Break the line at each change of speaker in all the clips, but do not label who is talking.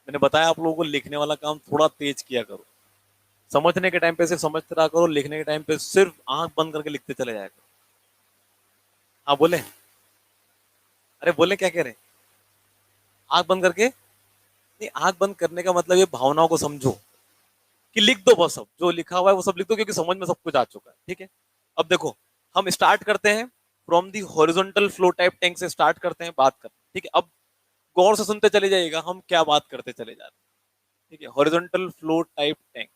मैंने बताया आप लोगों को लिखने वाला काम थोड़ा तेज किया करो, समझने के टाइम पे सिर्फ समझते रहा करो, लिखने के टाइम पे सिर्फ आंख बंद करके लिखते चले जाया करो। हाँ बोले, अरे बोले क्या कह रहे हैं? आंख बंद करके नहीं, आंख बंद करने का मतलब ये भावनाओं को समझो कि लिख दो बस, सब जो लिखा हुआ है वो सब लिख दो, क्योंकि समझ में सब कुछ आ चुका है। ठीक है, अब देखो हम स्टार्ट करते हैं from the horizontal flow type tank से स्टार्ट करते हैं बात करते हैं। ठीक है, अब गौर से सुनते चले जाइएगा हम क्या बात करते चले जा रहे हैं। ठीक है, हॉरिजॉन्टल फ्लो टाइप टैंक,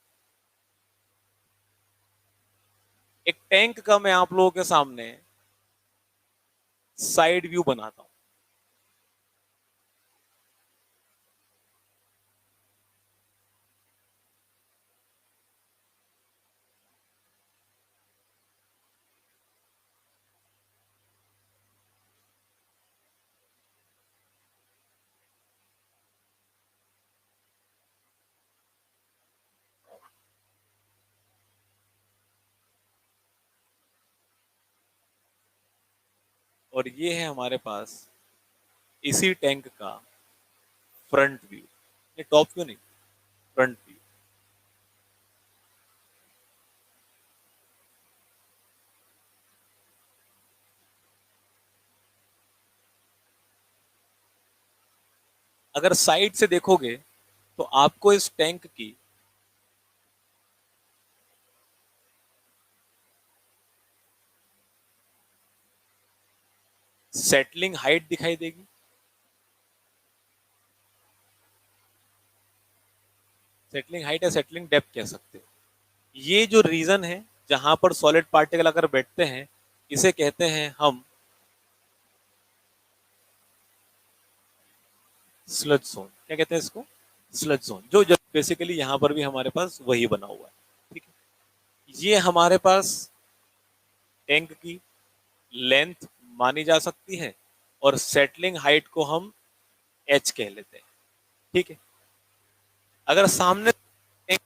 एक टैंक का मैं आप लोगों के सामने साइड व्यू बनाता हूं। और ये है हमारे पास इसी टैंक का फ्रंट व्यू, ये टॉप व्यू नहीं, फ्रंट व्यू। अगर साइड से देखोगे तो आपको इस टैंक की सेटलिंग हाइट दिखाई देगी, सेटलिंग हाइट या सेटलिंग डेप्थ कह सकते हो। ये जो रीजन है जहां पर सॉलिड पार्टिकल अगर बैठते हैं, इसे कहते हैं हम स्लज जोन। क्या कहते हैं इसको? Sludge zone. जो बेसिकली यहां पर भी हमारे पास वही बना हुआ है। ठीक है, ये हमारे पास टैंक की लेंथ मानी जा सकती है और सेटलिंग हाइट को हम एच कह लेते हैं। ठीक है, अगर सामने टैंक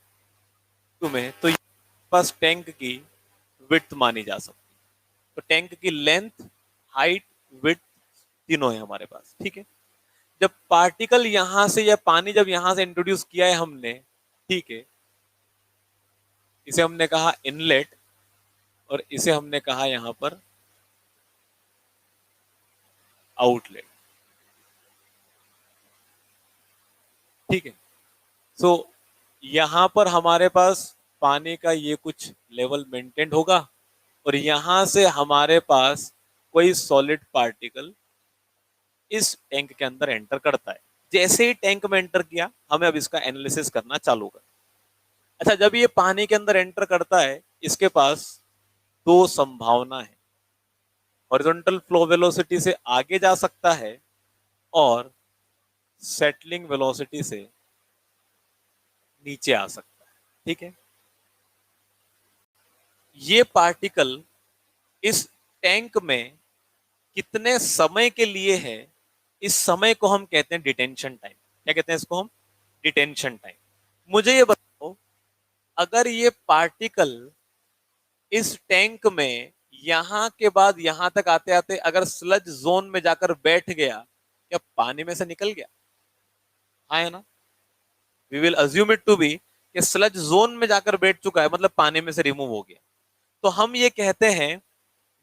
में तो ये पास टैंक की विड्थ मानी जा सकती है। तो टैंक की लेंथ, हाइट, विड्थ तीनों है हमारे पास। ठीक है, जब पार्टिकल यहां से या पानी जब यहां से इंट्रोड्यूस किया है हमने, ठीक है, इसे हमने कहा इनलेट और इसे हमने कहा यहां पर आउटलेट। ठीक है, सो यहां पर हमारे पास पानी का ये कुछ लेवल मेंटेन होगा और यहां से हमारे पास कोई सॉलिड पार्टिकल इस टैंक के अंदर एंटर करता है। जैसे ही टैंक में एंटर किया, हमें अब इसका एनालिसिस करना चालू कर। अच्छा, जब ये पानी के अंदर एंटर करता है, इसके पास दो संभावना है। हॉरिजॉन्टल फ्लो वेलोसिटी से आगे जा सकता है और सेटलिंग वेलोसिटी से नीचे आ सकता है। ठीक है, ये पार्टिकल इस टैंक में कितने समय के लिए है, इस समय को हम कहते हैं डिटेंशन टाइम। क्या कहते हैं इसको हम? Detention time. मुझे ये बताओ, अगर ये पार्टिकल इस टैंक में यहां के बाद यहां तक आते आते अगर स्लज जोन में जाकर बैठ गया, क्या पानी में से निकल गया? हाँ है ना? We will assume it to be कि स्लज जोन में जाकर बैठ चुका है, मतलब पानी में से रिमूव हो गया। तो हम ये कहते हैं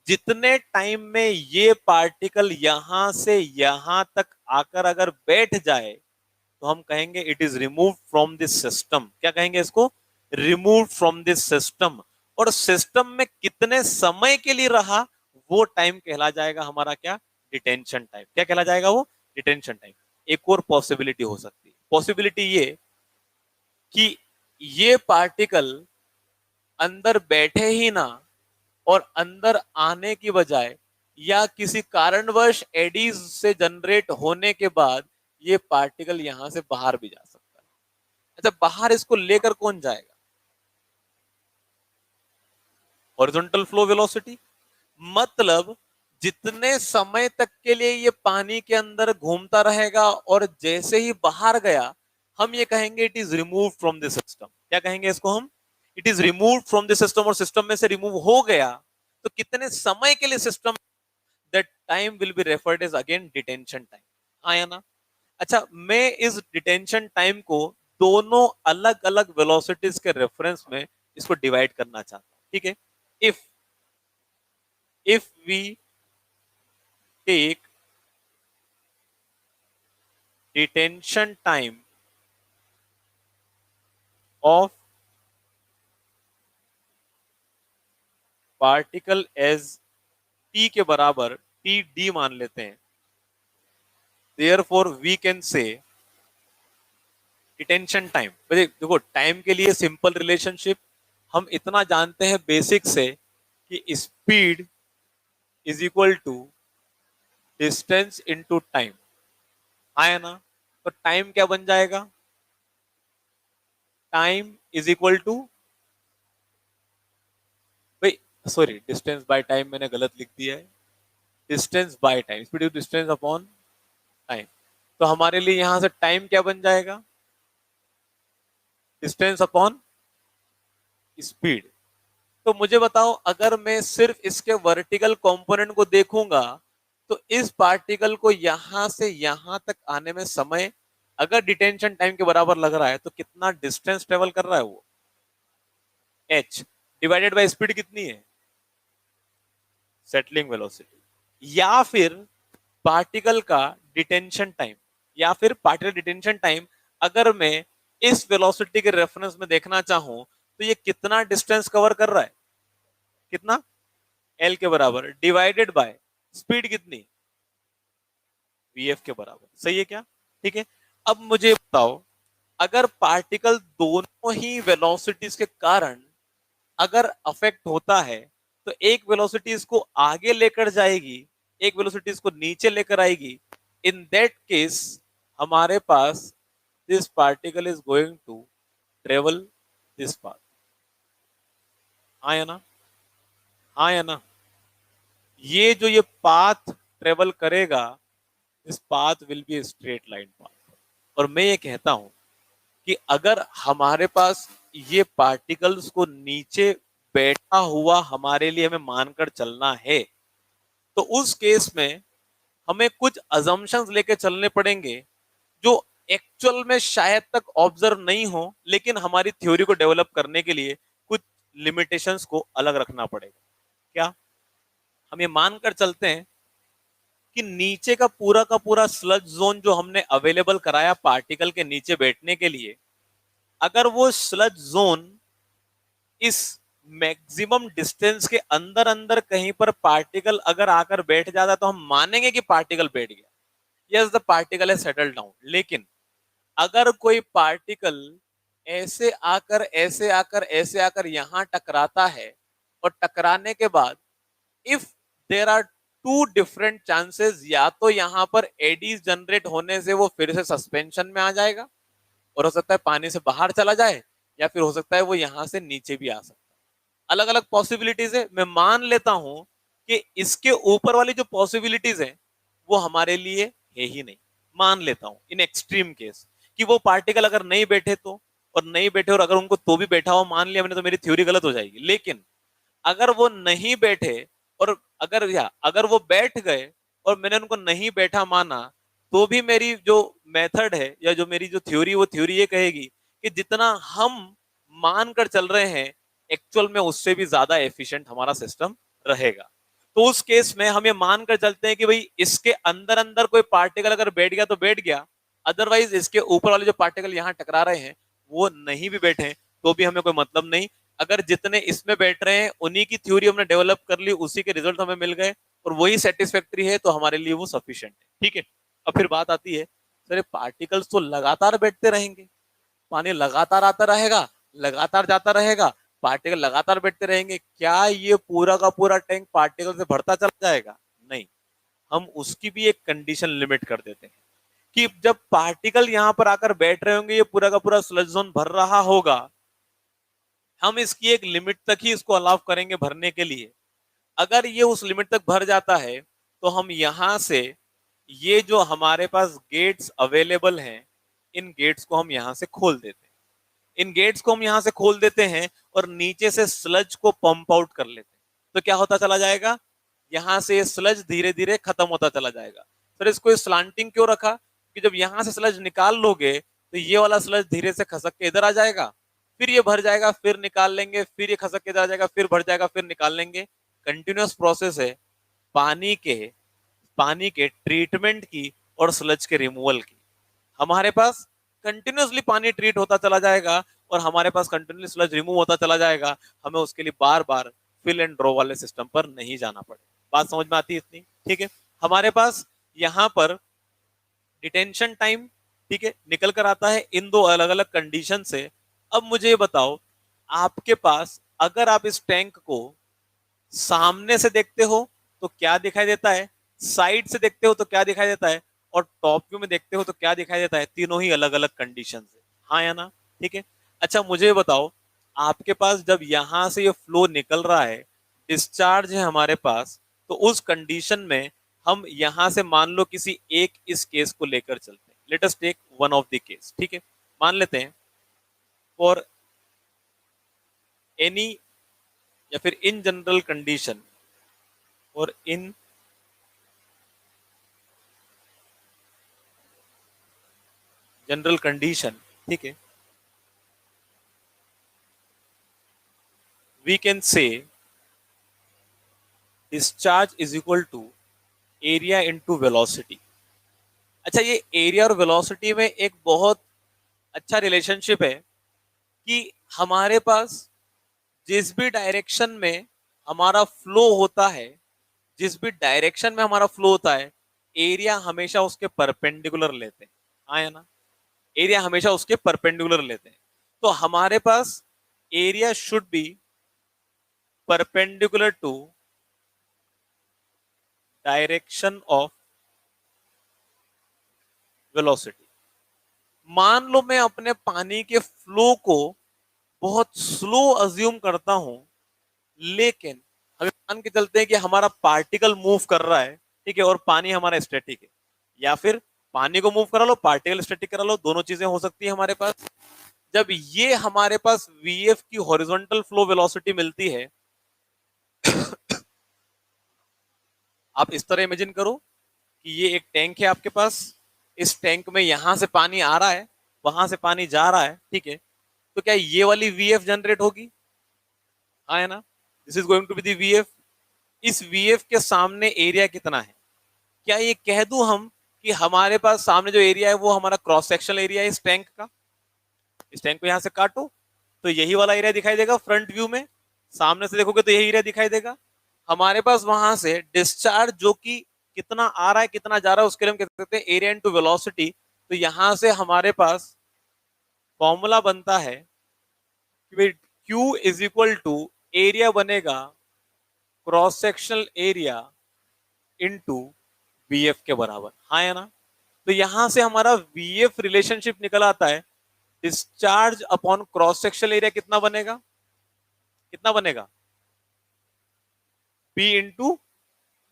जितने टाइम में ये पार्टिकल यहां से यहां तक आकर अगर बैठ जाए, तो हम कहेंगे it is remove from this system. क्या कहेंगे इसको? Remove from this system. और सिस्टम में कितने समय के लिए रहा, वो टाइम कहला जाएगा हमारा क्या? Detention time. क्या कहला जाएगा वो? Detention time. एक और पॉसिबिलिटी हो सकती है, पॉसिबिलिटी ये कि ये पार्टिकल अंदर बैठे ही ना और अंदर आने की बजाय या किसी कारणवश एडीज से जनरेट होने के बाद ये पार्टिकल यहां से बाहर भी जा सकता है। अच्छा, बाहर इसको लेकर कौन जाएगा? Horizontal flow velocity. मतलब जितने समय तक के लिए ये पानी के अंदर घूमता रहेगा और जैसे ही बाहर गया, हम ये कहेंगे it is remove from the system. क्या कहेंगे इसको हम? It is remove from the system. और सिस्टम में से रिमूव हो गया तो कितने समय के लिए system, that time will be referred as again detention time. हाँ या ना? अच्छा, मैं इस डिटेंशन टाइम को दोनों अलग अलग वेलोसिटीज के रेफरेंस में इसको डिवाइड करना चाहता हूं, ठीक है। If if we take detention time of particle as T के बराबर, टी डी मान लेते हैं, therefore we can say detention time. देखो, टाइम के लिए सिंपल रिलेशनशिप हम इतना जानते हैं बेसिक से कि speed is equal to distance into time, आया ना। तो टाइम क्या बन जाएगा, टाइम इज इक्वल टू, भाई सॉरी, डिस्टेंस बाय टाइम मैंने गलत लिख दिया है, distance by time, speed distance upon time. तो हमारे लिए यहां से टाइम क्या बन जाएगा, डिस्टेंस अपॉन स्पीड। तो मुझे बताओ, अगर मैं सिर्फ इसके वर्टिकल कंपोनेंट को देखूंगा तो इस पार्टिकल को यहां से यहां तक आने में समय अगर डिटेंशन टाइम के बराबर लग रहा है तो कितना डिस्टेंस ट्रेवल कर रहा है वो, h डिवाइडेड बाय स्पीड कितनी है, सेटलिंग वेलोसिटी। या फिर पार्टिकल का डिटेंशन टाइम, या फिर पार्टिकल डिटेंशन टाइम अगर मैं इस वेलोसिटी के रेफरेंस में देखना चाहूं तो ये कितना डिस्टेंस कवर कर रहा है, कितना, एल के बराबर डिवाइडेड बाय स्पीड कितनी, वीएफ के बराबर। सही है क्या, ठीक है। अब मुझे बताओ, अगर पार्टिकल दोनों ही वेलोसिटीज के कारण अगर अफेक्ट होता है तो एक वेलोसिटी इसको आगे लेकर जाएगी, एक वेलोसिटी इसको नीचे लेकर आएगी। इन दैट केस हमारे पास this particle is going to travel this path, हाँ या ना, हाँ या ना। ये जो ये पाथ ट्रेवल करेगा, this path will be straight line path. और मैं ये कहता हूं कि अगर हमारे पास ये पार्टिकल्स को नीचे बैठा हुआ हमारे लिए हमें मानकर चलना है तो उस केस में हमें कुछ अजम्पशंस लेके चलने पड़ेंगे जो एक्चुअल में शायद तक ऑब्जर्व नहीं हो, लेकिन हमारी थ्योरी को डेवलप करने के लिए कुछ लिमिटेशंस को अलग रखना पड़ेगा। क्या हम ये मानकर चलते हैं कि नीचे का पूरा स्लज जोन जो हमने अवेलेबल कराया पार्टिकल के नीचे बैठने के लिए, अगर वो स्लज जोन इस मैक्सिमम डिस्टेंस के अंदर अंदर कहीं पर पार्टिकल अगर आकर बैठ जाता तो हम मानेंगे कि पार्टिकल बैठ गया, यस द पार्टिकल है सेटल डाउन। लेकिन अगर कोई पार्टिकल ऐसे आकर ऐसे आकर ऐसे आकर यहां टकराता है और टकराने के बाद if there are two different chances, या तो यहां पर एडीज जनरेट होने से वो फिर से सस्पेंशन में आ जाएगा और हो सकता है पानी से बाहर चला जाए, या फिर हो सकता है वो यहां से नीचे भी आ सकता है। अलग अलग पॉसिबिलिटीज है। मैं मान लेता हूं कि इसके ऊपर वाली जो पॉसिबिलिटीज है वो हमारे लिए है ही नहीं, मान लेता हूं इन एक्सट्रीम केस कि वो पार्टिकल अगर नहीं बैठे तो, और नहीं बैठे और अगर उनको तो भी बैठा हो मान लिया मैंने तो मेरी थ्योरी गलत हो जाएगी। लेकिन अगर वो नहीं बैठे और अगर वो बैठ गए और मैंने उनको नहीं बैठा माना, तो भी मेरी जो मेथड है या जो मेरी जो थ्योरी, वो थ्योरी ये कहेगी कि जितना हम मान कर चल रहे हैं एक्चुअल में उससे भी ज्यादा एफिशिएंट हमारा सिस्टम रहेगा। तो उस केस में हम ये मान कर चलते हैं कि भाई इसके अंदर अंदर कोई पार्टिकल अगर बैठ गया तो बैठ गया, अदरवाइज इसके ऊपर वाले जो पार्टिकल यहाँ टकरा रहे हैं वो नहीं भी बैठे तो भी हमें कोई मतलब नहीं। अगर जितने इसमें बैठ रहे हैं उन्हीं की थ्योरी हमने डेवलप कर ली, उसी के रिजल्ट हमें मिल गए और वही सेटिस्फैक्ट्री है तो हमारे लिए वो सफिशिएंट है, ठीक है। अब फिर बात आती है, सर पार्टिकल्स तो लगातार बैठते रहेंगे, पानी लगातार आता रहेगा, लगातार जाता रहेगा, पार्टिकल लगातार बैठते रहेंगे, क्या ये पूरा का पूरा टैंक पार्टिकल से भरता चला जाएगा? नहीं, हम उसकी भी एक कंडीशन लिमिट कर देते हैं कि जब पार्टिकल यहां पर आकर बैठ रहे होंगे, ये पूरा का पूरा स्लज जोन भर रहा होगा, हम इसकी एक लिमिट तक ही इसको अलाउ करेंगे भरने के लिए। अगर ये उस लिमिट तक भर जाता है तो हम यहां से ये जो हमारे पास गेट्स अवेलेबल हैं, इन गेट्स को हम यहां से खोल देते हैं, इन गेट्स को हम यहां से खोल देते हैं और नीचे से स्लज को पंप आउट कर लेते हैं। तो क्या होता चला जाएगा, यहां से स्लज धीरे धीरे खत्म होता चला जाएगा। सर इसको स्लांटिंग क्यों रखा? कि जब यहां से स्लज निकाल लोगे तो ये वाला स्लज धीरे से खसक के इधर आ जाएगा, फिर ये भर जाएगा, फिर निकाल लेंगे, फिर ये खसक के इधर आ जाएगा, फिर भर जाएगा, फिर निकाल लेंगे। कंटिन्यूअस प्रोसेस है पानी के पानी के ट्रीटमेंट की और स्लज के रिमूवल की। हमारे पास कंटिन्यूअसली पानी ट्रीट होता चला जाएगा और हमारे पास कंटिन्यूअसली स्लज रिमूव होता चला जाएगा। हमें उसके लिए बार बार फिल एंड ड्रॉ वाले सिस्टम पर नहीं जाना पड़े। बात समझ में आती है इतनी? ठीक है। हमारे पास यहाँ पर डिटेंशन टाइम, ठीक है, निकल कर आता है इन दो अलग अलग कंडीशन से। अब मुझे ये बताओ, आपके पास अगर आप इस टैंक को सामने से देखते हो तो क्या दिखाई देता है, साइड से देखते हो तो क्या दिखाई देता है, और टॉप व्यू में देखते हो तो क्या दिखाई देता है? तीनों ही अलग अलग कंडीशन से, हाँ या ना? ठीक है। अच्छा मुझे बताओ, आपके पास जब यहां से ये फ्लो निकल रहा है, डिस्चार्ज है हमारे पास, तो उस कंडीशन में हम यहां से मान लो किसी एक इस केस को लेकर चलते हैं। Let us take one of the case, ठीक है। मान लेते हैं फॉर एनी या फिर इन जनरल कंडीशन और इन जनरल कंडीशन, ठीक है, we can say discharge is equal to area into velocity. अच्छा, ये एरिया और वेलोसिटी में एक बहुत अच्छा रिलेशनशिप है कि हमारे पास जिस भी डायरेक्शन में हमारा फ्लो होता है, जिस भी डायरेक्शन में हमारा फ्लो होता है, एरिया हमेशा उसके परपेंडिकुलर लेते हैं, हाँ या ना? एरिया हमेशा उसके परपेंडिकुलर लेते हैं। तो हमारे पास area should be perpendicular to direction of velocity. मान लो मैं अपने पानी के फ्लो को बहुत स्लो अज्यूम करता हूं, लेकिन अगर मान के चलते हैं कि हमारा पार्टिकल मूव कर रहा है, ठीक है, और पानी हमारा स्टैटिक है, या फिर पानी को मूव करा लो, पार्टिकल स्टैटिक करा लो, दोनों चीजें हो सकती है हमारे पास। जब ये हमारे पास वीएफ की हॉरिजॉन्टल फ्लो वेलोसिटी मिलती है, आप इस तरह इमेजिन करो कि ये एक टैंक है आपके पास, इस टैंक में यहां से पानी आ रहा है, वहां से पानी जा रहा है, ठीक है। तो क्या ये वाली वीएफ जनरेट होगी? हाँ है ना? This is going to be the VF. इस वीएफ के सामने एरिया कितना है? क्या ये कह दूं हम कि हमारे पास सामने जो एरिया है वो हमारा क्रॉस सेक्शनल एरिया है इस टैंक का? इस टैंक को यहां से काटो तो यही वाला एरिया दिखाई देगा फ्रंट व्यू में, सामने से देखोगे तो यही एरिया दिखाई देगा। हमारे पास वहां से डिस्चार्ज जो कि कितना आ रहा है कितना जा रहा है उसके लिए हम कह सकते हैं एरिया इनटू वेलोसिटी। तो यहां से हमारे पास फॉर्मूला बनता है कि Q is equal to area बनेगा cross sectional area into VF के बराबर, हाँ या ना? तो यहां से हमारा वीएफ रिलेशनशिप निकल आता है, discharge upon cross sectional area कितना बनेगा? कितना बनेगा? P इंटू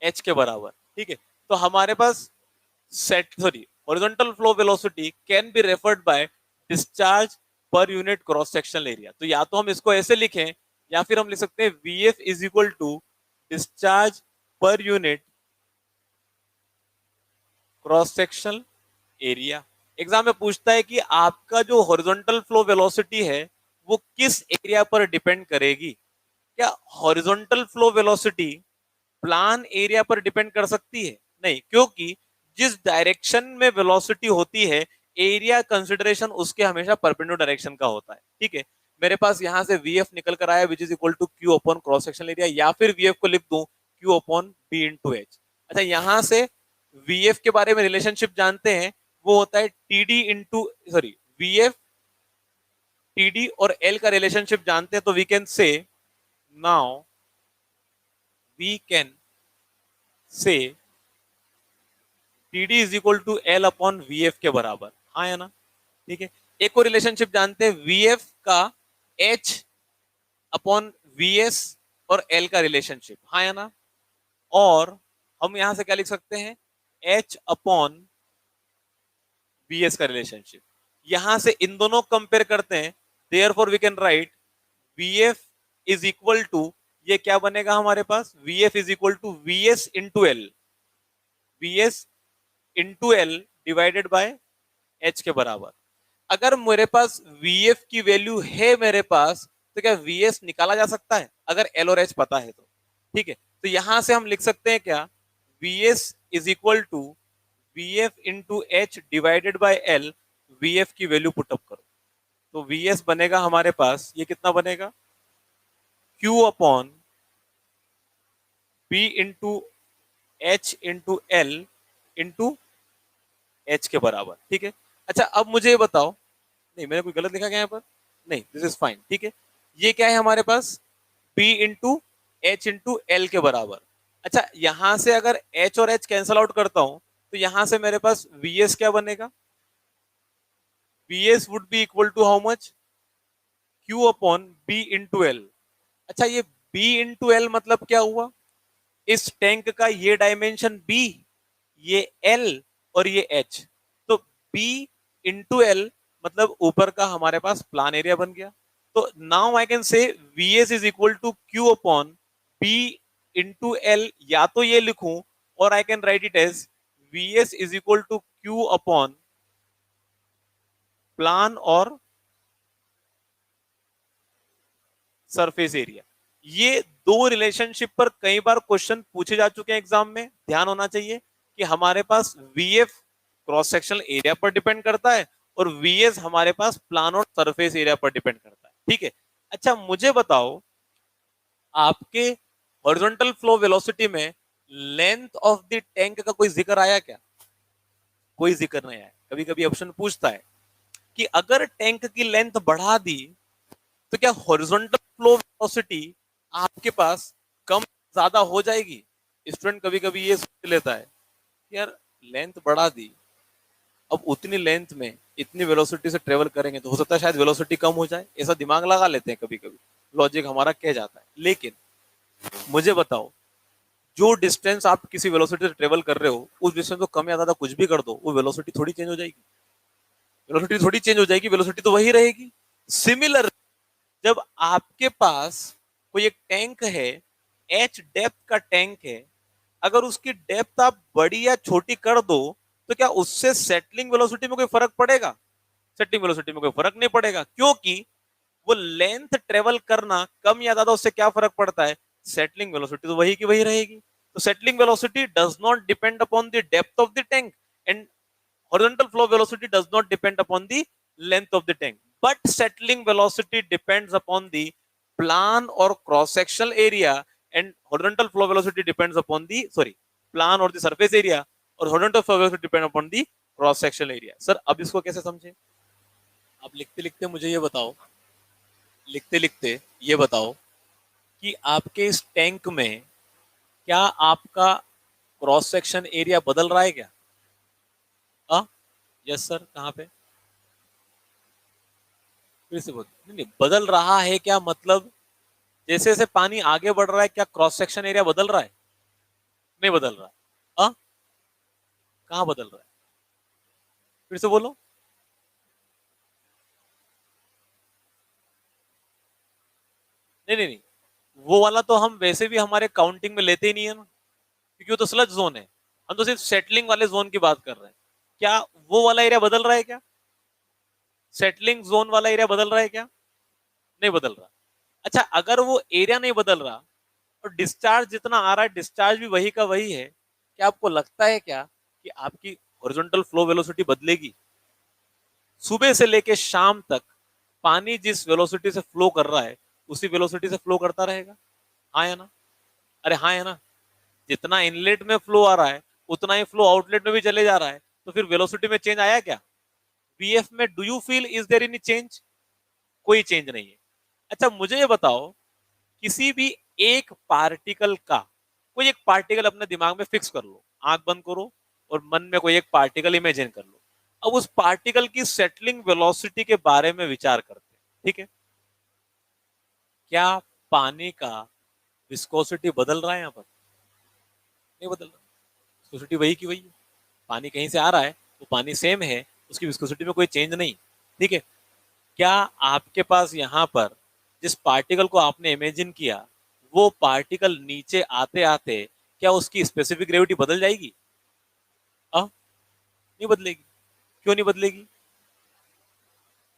एच के बराबर, ठीक है। तो हमारे पास set sorry horizontal flow velocity can be referred by discharge पर यूनिट क्रॉस सेक्शनल एरिया। तो या तो हम इसको ऐसे लिखें या फिर हम लिख सकते हैं VF is equal to discharge पर unit cross sectional area. Exam में पूछता है कि आपका जो हॉरिजॉन्टल फ्लो वेलोसिटी है वो किस एरिया पर डिपेंड करेगी? क्या horizontal flow velocity plan area पर डिपेंड कर सकती है? नहीं, क्योंकि जिस डायरेक्शन में वेलोसिटी होती है एरिया कंसिडरेशन उसके हमेशा परपेंडिकुलर डायरेक्शन का होता है, ठीक है। मेरे पास यहां से वीएफ निकल कर आया which is equal to Q upon cross sectional area, या फिर वीएफ को लिख दूं Q upon B into H. अच्छा, यहां से वीएफ के बारे में रिलेशनशिप जानते हैं, वो होता है TD into sorry VF TD और एल का रिलेशनशिप जानते हैं, तो we can say now we can say TD is equal to L upon VF के बराबर, हाँ या ना? ठीक है। एक और रिलेशनशिप जानते हैं वीएफ का एच अपॉन वीएस और एल का रिलेशनशिप, हाँ या ना? और हम यहां से क्या लिख सकते हैं? एच अपॉन वीएस का रिलेशनशिप। यहां से इन दोनों कंपेयर करते हैं, therefore we can write VF is equal to, ये क्या बनेगा हमारे पास? VF is equal to VS into L, VS into L divided by H के बराबर। अगर मेरे पास वीएफ की वैल्यू है मेरे पास, तो क्या वीएस निकाला जा सकता है अगर एल और एच पता है तो? ठीक है, तो यहां से हम लिख सकते हैं क्या, VS is equal to VF into H divided by L. VF की वैल्यू पुटअप करो तो वीएस बनेगा हमारे पास, ये कितना बनेगा, Q upon B into H into L into H के बराबर। ठीक है, अच्छा अब मुझे ये बताओ, नहीं मैंने कोई गलत लिखा क्या यहाँ पर, नहीं दिस इज फाइन। ठीक है, ये क्या है हमारे पास, P into H into L के बराबर। अच्छा यहां से अगर H और H कैंसल आउट करता हूं तो यहां से मेरे पास VS क्या बनेगा, VS would be equal to how much, Q upon B into L. अच्छा ये B इंटू एल मतलब क्या हुआ, इस टैंक का ये डायमेंशन B, ये L और ये H, तो B इंटू एल मतलब ऊपर का हमारे पास प्लान एरिया बन गया। तो now I can say VS is equal to Q upon B into L, या तो ये लिखूं और I can write it as VS is equal to Q upon plan और सरफेस एरिया। ये दो रिलेशनशिप पर कई बार क्वेश्चन पूछे जा चुके हैं एग्जाम में, ध्यान होना चाहिए कि हमारे पास वीएफ क्रॉस सेक्शनल एरिया पर डिपेंड करता है और वीएस हमारे पास प्लान और सरफेस एरिया पर डिपेंड करता है। ठीक है, अच्छा मुझे बताओ आपके हॉरिजॉन्टल फ्लो वेलोसिटी में लेंथ ऑफ द टैंक का कोई जिक्र आया क्या, कोई जिक्र नहीं आया। कभी कभी ऑप्शन पूछता है कि अगर टैंक की लेंथ बढ़ा दी तो क्या हॉरिजॉन्टल फ्लो वेलोसिटी आपके पास कम ज्यादा हो जाएगी। स्टूडेंट कभी कभी ये सोच लेता है यार लेंथ बढ़ा दी, अब उतनी लेंथ में इतनी वेलोसिटी से ट्रेवल करेंगे तो हो सकता है शायद वेलोसिटी कम हो जाए, ऐसा दिमाग लगा लेते हैं कभी कभी, लॉजिक हमारा कह जाता है। लेकिन मुझे बताओ जो डिस्टेंस आप किसी वेलोसिटी से ट्रेवल कर रहे हो उस डिस्टेंस को कम या ज्यादा कुछ भी कर दो, वो वेलोसिटी थोड़ी चेंज हो जाएगी, वेलोसिटी थोड़ी चेंज हो जाएगी, वेलोसिटी तो वही रहेगी। सिमिलर जब आपके पास कोई एक टैंक है, एच डेप्थ का टैंक है, अगर उसकी डेप्थ आप बड़ी या छोटी कर दो तो क्या उससे सेटलिंग वेलोसिटी में कोई फर्क पड़ेगा, सेटलिंग वेलोसिटी में कोई फर्क नहीं पड़ेगा, क्योंकि वो लेंथ ट्रेवल करना कम या ज्यादा उससे क्या फर्क पड़ता है, सेटलिंग वेलोसिटी तो वही की वही रहेगी। तो settling velocity does not depend upon the depth of the tank and horizontal flow velocity does not depend upon the length of the tank, but settling velocity depends upon the plan or cross sectional area, and horizontal flow velocity depends upon the plan or the surface area, और horizontal flow velocity depend upon the cross sectional area। Sir अब इसको कैसे समझे, आप लिखते लिखते मुझे ये बताओ, लिखते लिखते ये बताओ कि आपके इस टैंक में क्या आपका क्रॉस सेक्शन एरिया बदल रहा है क्या, यस सर कहाँ पे, फिर से बोल, नहीं नहीं बदल रहा है क्या मतलब, जैसे जैसे पानी आगे बढ़ रहा है क्या क्रॉस सेक्शन एरिया बदल रहा है, नहीं बदल रहा है, कहाँ बदल रहा है, फिर से बोलो, नहीं नहीं नहीं वो वाला तो हम वैसे भी हमारे काउंटिंग में लेते ही नहीं है ना, क्योंकि वो तो स्लज जोन है, हम तो सिर्फ सेटलिंग वाले जोन की बात कर रहे हैं। क्या वो वाला एरिया बदल रहा है क्या, सेटलिंग जोन वाला एरिया बदल रहा है क्या, नहीं बदल रहा। अच्छा अगर वो एरिया नहीं बदल रहा और डिस्चार्ज जितना आ रहा है डिस्चार्ज भी वही का वही है, क्या आपको लगता है क्या कि आपकी हॉरिजॉन्टल फ्लो वेलोसिटी बदलेगी, सुबह से लेके शाम तक पानी जिस वेलोसिटी से फ्लो कर रहा है उसी वेलोसिटी से फ्लो करता रहेगा, हाँ या ना, अरे हाँ या ना, जितना इनलेट में फ्लो आ रहा है उतना ही फ्लो आउटलेट में भी चले जा रहा है, तो फिर वेलोसिटी में चेंज आया क्या, वीएफ में do you feel is there any change, कोई चेंज नहीं है। अच्छा मुझे ये बताओ किसी भी एक पार्टिकल का, कोई एक पार्टिकल अपने दिमाग में फिक्स कर लो, आंख बंद करो और मन में कोई एक पार्टिकल इमेजिन कर लो, अब उस पार्टिकल की सेटलिंग वेलोसिटी के बारे में विचार करते हैं। ठीक है, क्या पानी का विस्कोसिटी बदल रहा है यहाँ पर, नहीं बदल रहा, विस्कोसिटी वही की वही है, पानी कहीं से आ रहा है वो पानी सेम है, उसकी विस्कोसिटी में कोई चेंज नहीं। ठीक है, क्या आपके पास यहाँ पर जिस पार्टिकल को आपने इमेजिन किया वो पार्टिकल नीचे आते आते क्या उसकी स्पेसिफिक ग्रेविटी बदल जाएगी, नहीं नहीं बदलेगी। क्यों नहीं बदलेगी?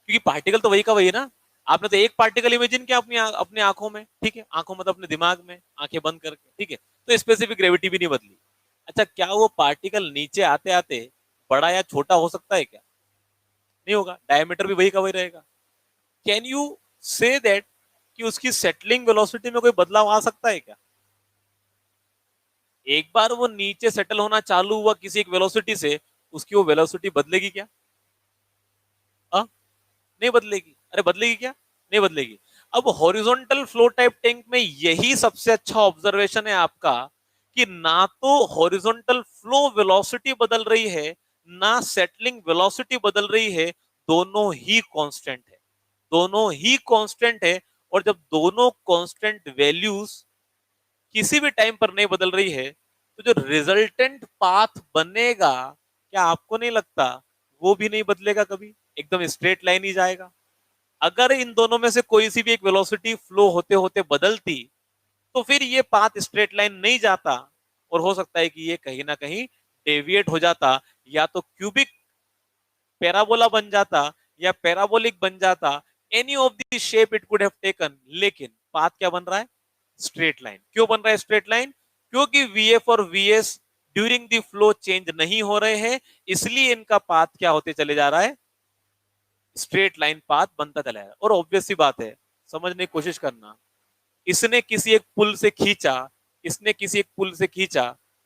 क्योंकि पार्टिकल तो वही का वही है ना। आपने तो एक पार्टिकल इमेजिन किया अपनी अपने आंखों में, ठीक है, आंखों मतलब अपने दिमाग में, आंखें बंद करके, ठीक है, तो स्पेसिफिक ग्रेविटी भी नहीं बदली। अच्छा, क्या वो पार्टिकल नीचे आते आते बड़ा या छोटा हो सकता है क्या? नहीं होगा, डायमीटर भी वही का वही रहेगा। कैन यू से दैट कि उसकी सेटलिंग वेलोसिटी में कोई बदलाव आ सकता है क्या? एक बार वो नीचे सेटल होना चालू हुआ किसी एक वेलोसिटी से, उसकी वो वेलोसिटी बदलेगी क्या? नहीं बदलेगी। अरे बदलेगी क्या? नहीं बदलेगी। अब हॉरिजॉन्टल फ्लो टाइप टैंक में यही सबसे अच्छा ऑब्जर्वेशन है आपका, कि ना तो हॉरिजॉन्टल फ्लो वेलोसिटी बदल रही है, ना सेटलिंग वेलोसिटी बदल रही है, दोनों ही कांस्टेंट है। दोनों ही कांस्टेंट है। और जब दोनों कांस्टेंट वैल्यूज किसी भी टाइम पर नहीं बदल रही है, तो जो रिजल्टेंट पाथ बनेगा, क्या आपको नहीं लगता वो भी नहीं बदलेगा कभी, एकदम स्ट्रेट लाइन ही जाएगा? अगर इन दोनों में से कोई सी भी एक वेलोसिटी फ्लो होते होते बदलती, तो फिर ये पाथ स्ट्रेट लाइन नहीं जाता, और हो सकता है कि ये कहीं ना कहीं डेविएट हो जाता, या तो क्यूबिक पैराबोला बन जाता, या पैराबोलिक बन जाता। Any of the shape it could have taken, लेकिन पाथ क्या बन रहा है? Straight line. क्यों बन रहा है स्ट्रेट लाइन? क्योंकि वीएफ और VS during the flow change नहीं हो रहे हैं, इसलिए इनका पाथ क्या होते चले जा रहा है? स्ट्रेट लाइन पाथ बनता चला है। और ऑब्वियस सी बात है, समझने की कोशिश करना, इसने किसी एक पुल से खींचा, इसने किसी एक पुल से खींचा,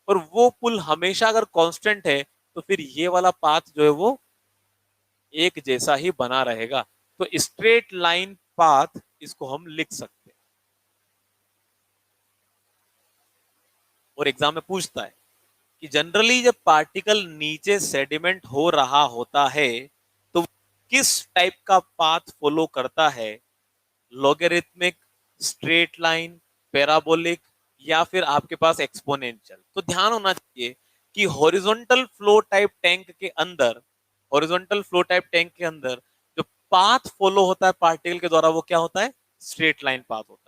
और वो पुल हमेशा अगर कांस्टेंट है, तो फिर ये वाला पाथ जो है वो एक जैसा ही बना रहेगा। तो स्ट्रेट लाइन पाथ इसको हम लिख सकते हैं। और एग्जाम में पूछता है कि जनरली जब पार्टिकल नीचे सेडिमेंट हो रहा होता है, तो किस टाइप का पाथ फॉलो करता है? लॉगरिथमिक, स्ट्रेट लाइन, पैराबोलिक, या फिर आपके पास एक्सपोनेंशियल? तो ध्यान होना चाहिए कि हॉरिजॉन्टल फ्लो टाइप टैंक के अंदर, हॉरिजॉन्टल फ्लो टाइप टैंक के अंदर जो पाथ फॉलो होता है पार्टिकल के द्वारा, वो क्या होता है? स्ट्रेट लाइन पाथ होता है।